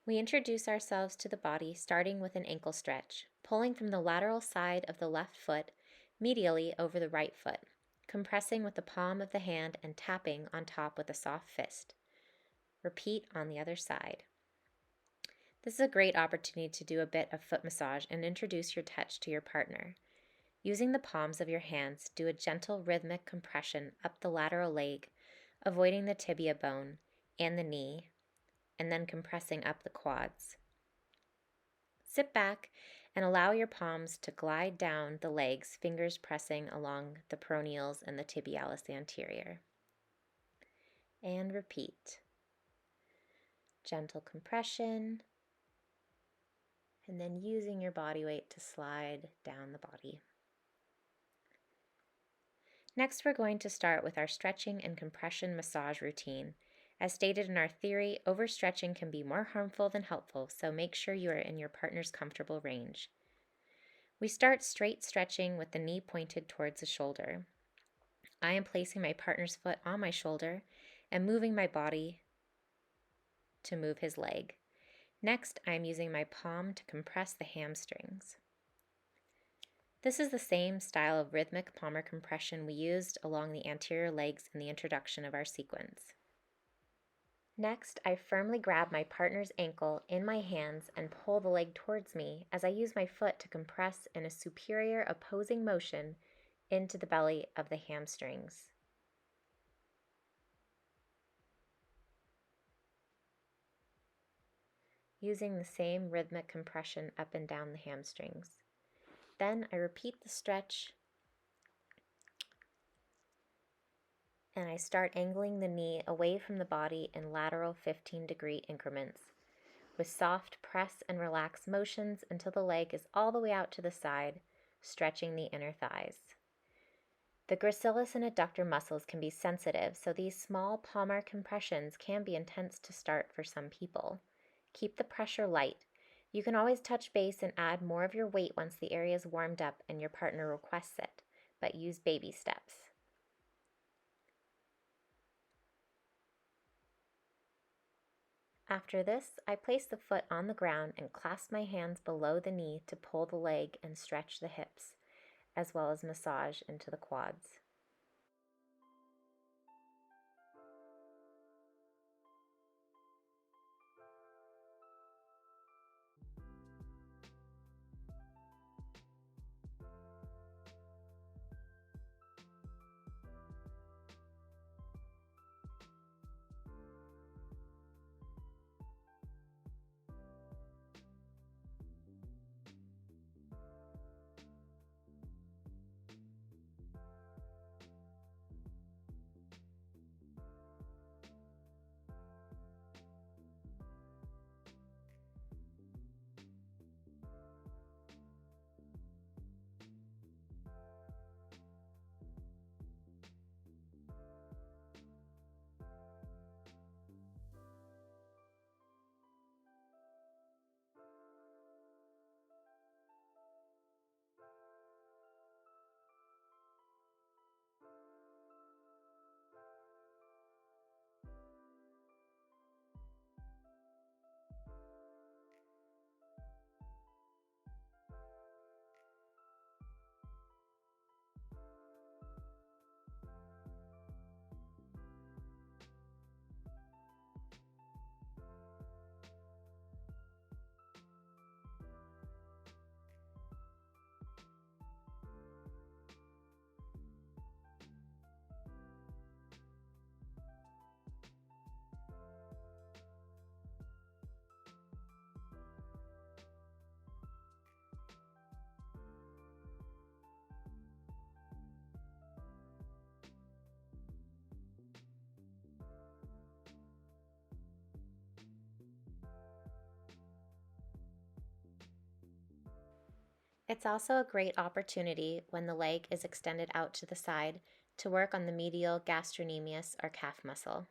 We introduce ourselves to the body starting with an ankle stretch, pulling from the lateral side of the left foot medially over the right foot, compressing with the palm of the hand and tapping on top with a soft fist. Repeat on the other side. This is a great opportunity to do a bit of foot massage and introduce your touch to your partner. Using the palms of your hands, do a gentle rhythmic compression up the lateral leg, avoiding the tibia bone and the knee, and then compressing up the quads. Sit back and allow your palms to glide down the legs, fingers pressing along the peroneals and the tibialis anterior. And repeat. Gentle compression, and then using your body weight to slide down the body. Next, we're going to start with our stretching and compression massage routine. As stated in our theory, overstretching can be more harmful than helpful, so make sure you are in your partner's comfortable range. We start straight stretching with the knee pointed towards the shoulder. I am placing my partner's foot on my shoulder and moving my body to move his leg. Next, I am using my palm to compress the hamstrings. This is the same style of rhythmic palmar compression we used along the anterior legs in the introduction of our sequence. Next, I firmly grab my partner's ankle in my hands and pull the leg towards me as I use my foot to compress in a superior opposing motion into the belly of the hamstrings. Using the same rhythmic compression up and down the hamstrings. Then I repeat the stretch and I start angling the knee away from the body in lateral 15-degree increments with soft press and relax motions until the leg is all the way out to the side, stretching the inner thighs. The gracilis and adductor muscles can be sensitive, so these small palmar compressions can be intense to start for some people. Keep the pressure light. You can always touch base and add more of your weight once the area is warmed up and your partner requests it, but use baby steps. After this, I place the foot on the ground and clasp my hands below the knee to pull the leg and stretch the hips, as well as massage into the quads. It's also a great opportunity when the leg is extended out to the side to work on the medial gastrocnemius or calf muscle.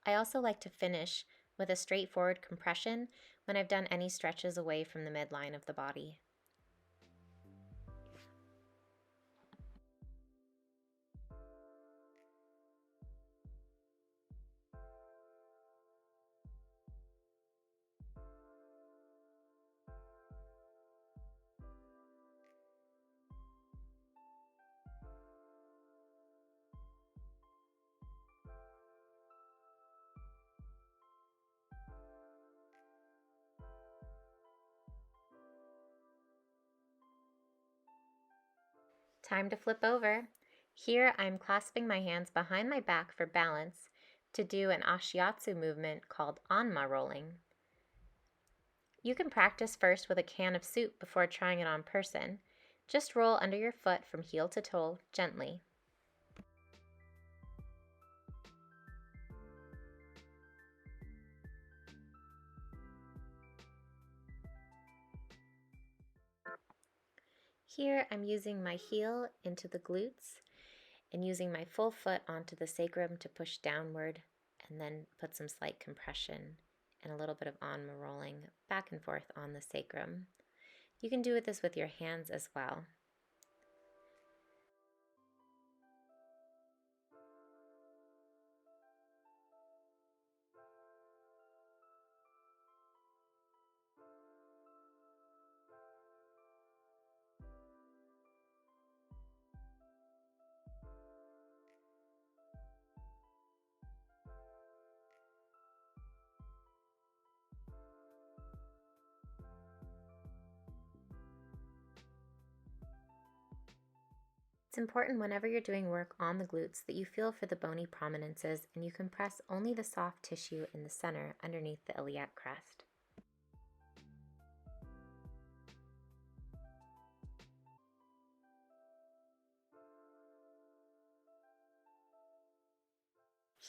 I also like to finish with a straightforward compression when I've done any stretches away from the midline of the body. Time to flip over. Here I'm clasping my hands behind my back for balance to do an ashiatsu movement called Anma rolling. You can practice first with a can of soup before trying it on person. Just roll under your foot from heel to toe gently. Here I'm using my heel into the glutes and using my full foot onto the sacrum to push downward and then put some slight compression and a little bit of Anma rolling back and forth on the sacrum. You can do this with your hands as well. It's important whenever you're doing work on the glutes that you feel for the bony prominences and you compress only the soft tissue in the center underneath the iliac crest.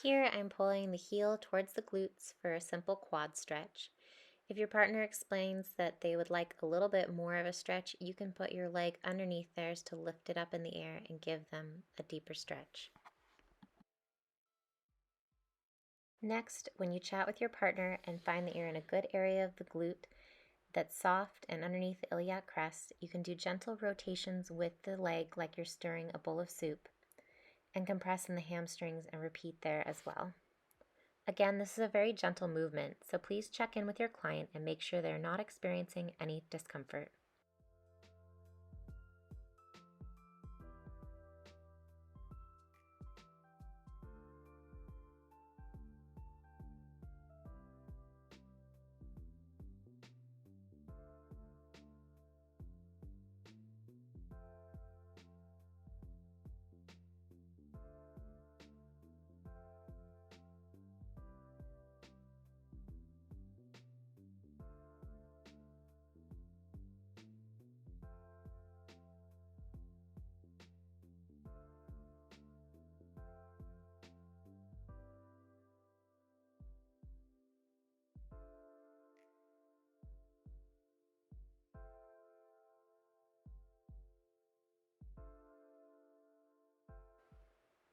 Here I'm pulling the heel towards the glutes for a simple quad stretch. If your partner explains that they would like a little bit more of a stretch, you can put your leg underneath theirs to lift it up in the air and give them a deeper stretch. Next, when you chat with your partner and find that you're in a good area of the glute that's soft and underneath the iliac crest, you can do gentle rotations with the leg like you're stirring a bowl of soup and compress in the hamstrings and repeat there as well. Again, this is a very gentle movement, so please check in with your client and make sure they're not experiencing any discomfort.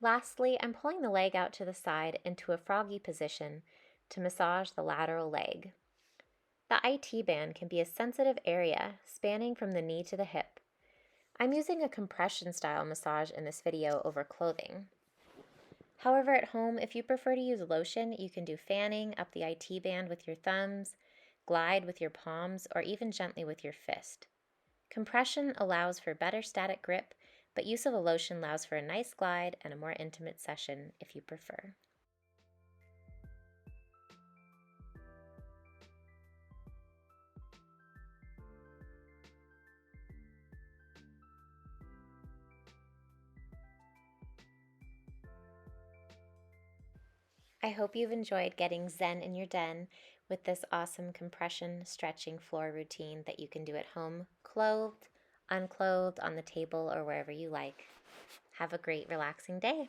Lastly, I'm pulling the leg out to the side into a froggy position to massage the lateral leg. The IT band can be a sensitive area spanning from the knee to the hip. I'm using a compression style massage in this video over clothing. However, at home, if you prefer to use lotion, you can do fanning up the IT band with your thumbs, glide with your palms, or even gently with your fist. Compression allows for better static grip, but use of a lotion allows for a nice glide and a more intimate session if you prefer. I hope you've enjoyed getting zen in your den with this awesome compression stretching floor routine that you can do at home, clothed, unclothed, on the table, or wherever you like. Have a great, relaxing day.